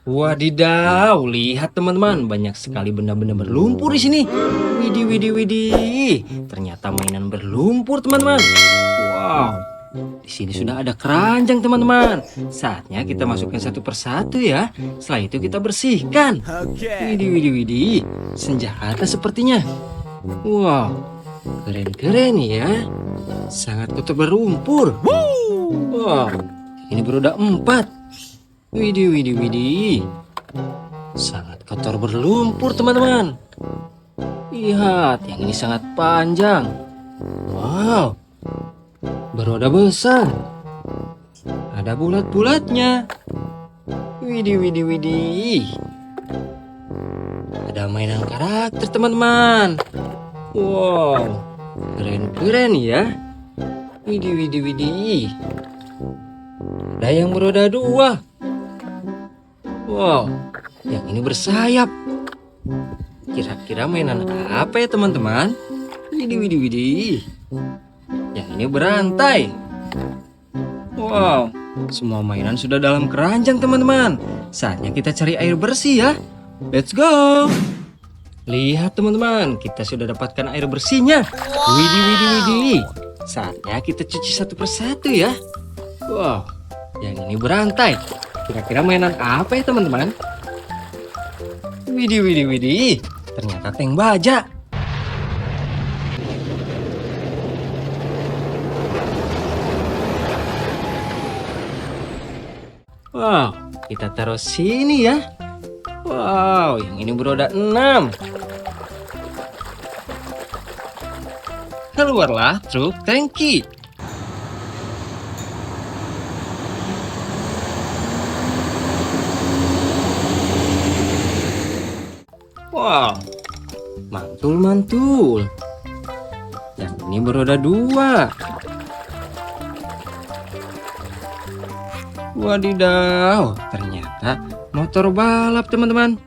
Wadidaw, lihat teman-teman, banyak sekali benda-benda berlumpur di sini. Widih, widih, widih. Ternyata mainan berlumpur, teman-teman. Wow, di sini sudah ada keranjang, teman-teman. Saatnya kita masukkan satu persatu ya. Setelah itu kita bersihkan. Widih, widih, widih. Senjata sepertinya. Wow, keren-keren ya. Sangat kotor berlumpur. Wow, ini beroda 4. Widih, widih, widih. Sangat kotor berlumpur, teman-teman. Lihat, yang ini sangat panjang. Wow, beroda besar. Ada bulat-bulatnya. Widih, widih, widih. Ada mainan karakter, teman-teman. Wow, keren-keren ya. Widih, widih, widih. Ada yang beroda 2. Wow, yang ini bersayap. Kira-kira mainan apa ya teman-teman? Widih, widih, widih. Yang ini berantai. Wow, semua mainan sudah dalam keranjang teman-teman. Saatnya kita cari air bersih ya. Let's go. Lihat teman-teman, kita sudah dapatkan air bersihnya. Widih, widih, widih. Saatnya kita cuci satu persatu ya. Wow, yang ini berantai. Kira-kira mainan apa ya teman-teman? Widih, widih, widih. Ternyata tank baja. Wow, kita taruh sini ya. Wow, yang ini beroda 6. Keluarlah truk tangki. Wow, mantul-mantul. Yang ini beroda 2. Wadidaw, ternyata motor balap teman-teman.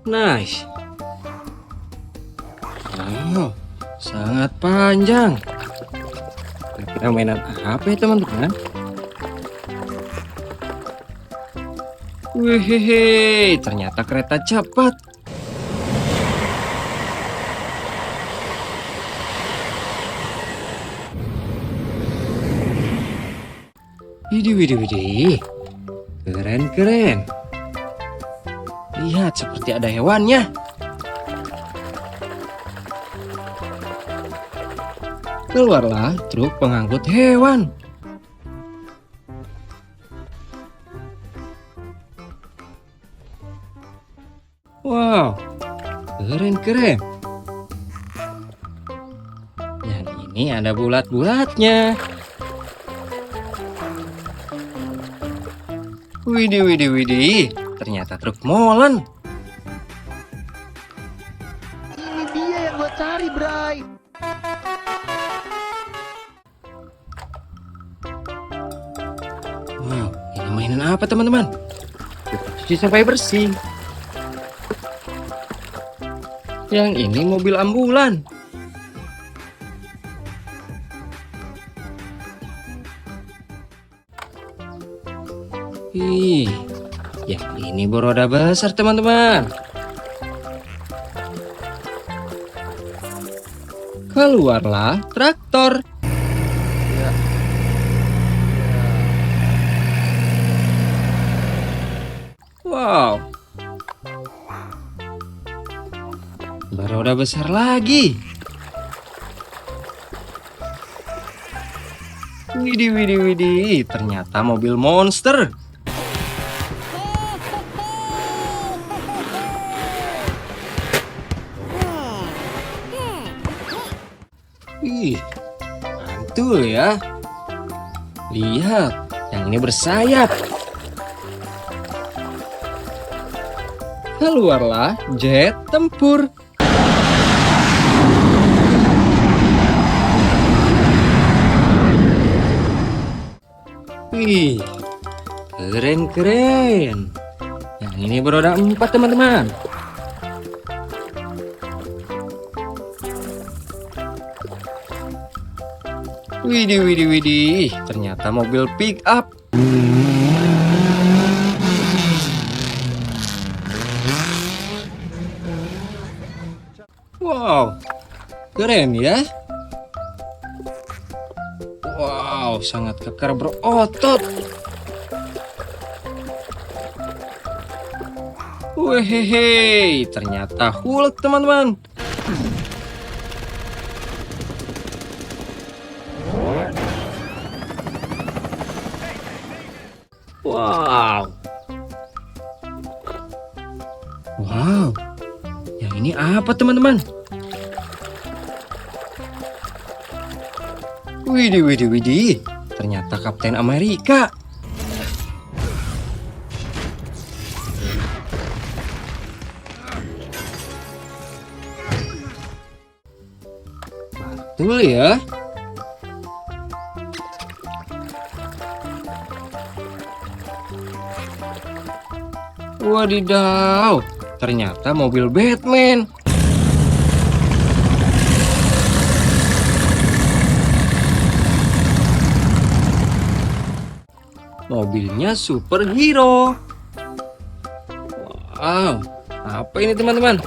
Nice. Wow, sangat panjang. Kira-kira mainan apa ya teman-teman? Wih, ternyata kereta cepat. Widih, widih, widih. Keren-keren. Lihat, seperti ada hewannya. Keluarlah truk pengangkut hewan. Wow, keren-keren. Yang ini ada bulat-bulatnya. Widih, widih, widih. Ternyata truk molen. Ini dia yang gue cari, Bray. Wow, ini mainan apa teman-teman? Kita cuci sampai bersih. Yang ini mobil ambulan. Ih, yang ini beroda besar teman-teman. Keluarlah traktor. Wow, beroda besar lagi. Widih, widih, widih. Ternyata mobil monster. Wih, mantul ya. Lihat, yang ini bersayap. Keluarlah jet tempur. Wih, keren-keren. Yang ini beroda 4 teman-teman. Widih, widih, widih. Ternyata mobil pick up. Wow, keren ya. Wow, sangat kekar berotot. Wehehe, ternyata Hulk teman-teman. Wow. Wow. Yang ini apa teman-teman? Widih, widih, widih. Ternyata Kapten Amerika. Betul ya. Wadidaw, ternyata mobil Batman. Mobilnya superhero. Wow, apa ini teman-teman?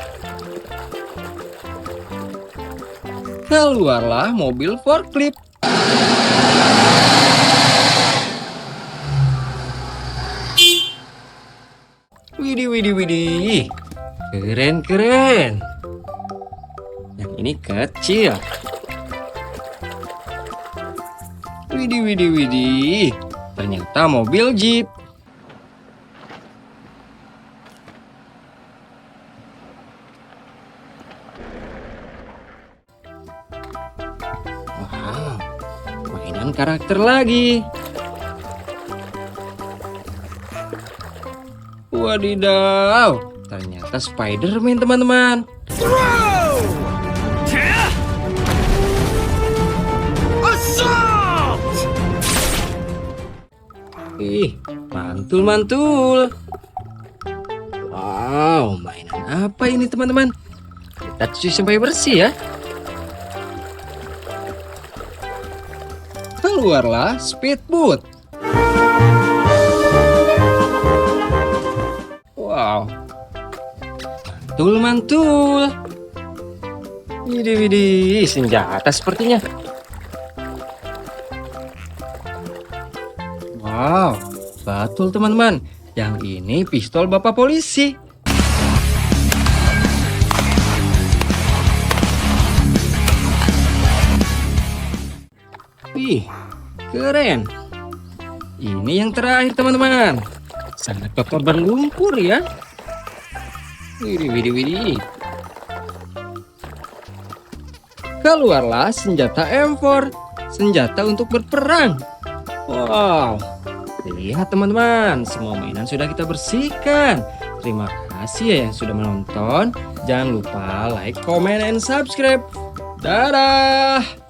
Keluarlah mobil forklift. Widih, widih, widih. Keren, keren. Yang ini kecil. Widih, widih, widih. Ternyata mobil Jeep. Wow, mainan karakter lagi. Wadidaw, ternyata Spider-Man teman-teman. Ih, mantul-mantul. Wow, mainan apa ini teman-teman? Kita cuci sampai bersih ya. Keluarlah speedboat. Wow, mantul-mantul. Widih, widih, senjata sepertinya. Wow, betul teman-teman. Yang ini pistol Bapak Polisi. Wih, keren. Ini yang terakhir teman-teman. Sangat kotor dan lumpur ya. Widih, widih, widih. Keluarlah senjata M4. Senjata untuk berperang. Wow. Lihat teman-teman, semua mainan sudah kita bersihkan. Terima kasih ya yang sudah menonton. Jangan lupa like, comment, and subscribe. Dadah.